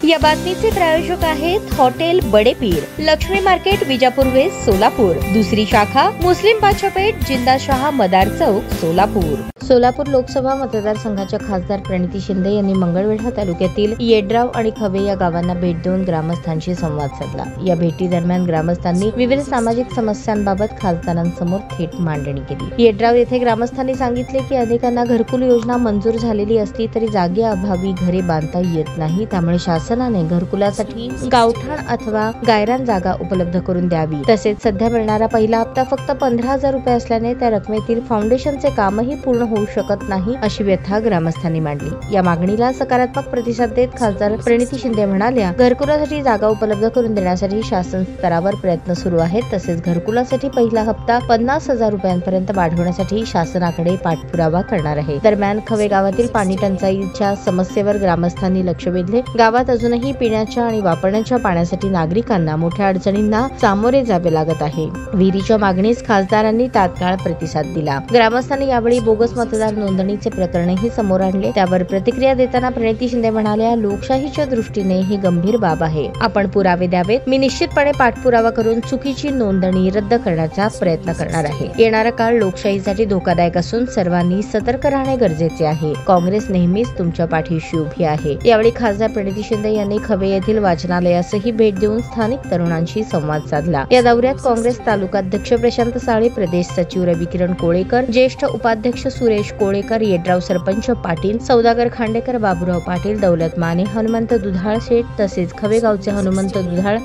या बातमीचे प्रायोजक आहेत hotel Badepir, Laxmi market, Vijapur west, Solapur. दुसरी शाखा मुस्लिम बादशाहपेठ, जिंदाशहा मदार चौक, सोलापूर। सोलापूर लोकसभा मतदारसंघाच्या खासदार प्रणिती शिंदे यांनी मंगळवेढा तालुक्यातील येड्राव आणि खवे या गावांना भेट देऊन ग्रामस्थांशी संवाद साधला। या भेटी दरम्यान ग्रामस्थांनी विविध सामाजिक समस्यांबाबत खासदारांसमोर थेट मांडणी केली। येड्राव येथे ग्रामस्थांनी सांगितले की अनेकांना घरकुल योजना मंजूर झालेली असली तरी जागेअभावी घरे बांधता येत नाही, त्यामुळे शासनाने घरकुलासाठी गावठाण अथवा गायरान जागा उपलब्ध करून द्यावी। तसेच सध्या मिळणारा पहिला हप्ता फक्त 15,000 रुपये असल्याने त्या रकमेतील फाउंडेशनचे कामही पूर्ण होऊ शकत नाही, अशी व्यथा ग्रामस्थांनी मांडली। या मागणीला सकारात्मक प्रतिसाद देत खासदार प्रणिती शिंदे म्हणाल्या, घरकुलासाठी जागा उपलब्ध करून देण्यासाठी शासन स्तरावर प्रयत्न सुरू आहेत। तसेच घरकुलासाठी पहिला हप्ता 50,000 रुपयांपर्यंत वाढवण्यासाठी शासनाकडे पाठपुरावा करणार आहे। दरम्यान खवे गावातील पाणी टंचाईच्या समस्येवर ग्रामस्थांनी लक्ष वेधले। गावात अजूनही पिण्याच्या आणि वापरण्याच्या पाण्यासाठी नागरिकांना मोठ्या अडचणींना सामोरे जावे लागत आहे। विहिरीच्या मागणीस खासदारांनी तात्काळ प्रतिसाद दिला। ग्रामस्थांनी यावेळी बोगस मतदार नोंदणीचे प्रकरणही समोर आणले। त्यावर प्रतिक्रिया देताना प्रणिती शिंदे म्हणाल्या, लोकशाहीच्या दृष्टीने ही गंभीर बाब आहे। आपण पुरावे द्यावेत। मी निश्चितपणे पाठपुरावा करून चुकीची नोंदणी रद्द करण्याचा प्रयत्न करणार आहे। येणारा काळ लोकशाहीसाठी धोकादायक असून सर्वांनी सतर्क राहणे गरजेचे आहे। काँग्रेस नेहमीच तुमच्या पाठीशी उभी आहे। यावेळी खासदार प्रणिती शिंदे यांनी खवे येथील वाचनालयासही भेट देऊन स्थानिक तरुणांशी संवाद साधला। या दौऱ्यात काँग्रेस तालुकाध्यक्ष प्रशांत साळे, प्रदेश सचिव रविकिरण कोळेकर, ज्येष्ठ उपाध्यक्ष सुरेश कोळेकर, येड्राव सरपंच पाटील, सौदागर खांडेकर, बाबूराव पाटील, दौलत माने, हनुमंत दुधाळ शेठ, तसेच खवेगावचे हनुमंत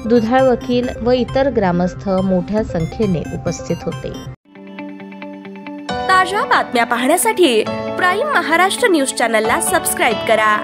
दुधाळ वकील व इतर ग्रामस्थ मोठ्या संख्येने उपस्थित होते। ताज्या बातम्या पाहण्यासाठी प्राईम महाराष्ट्र न्यूज चॅनलला सबस्क्राईब करा।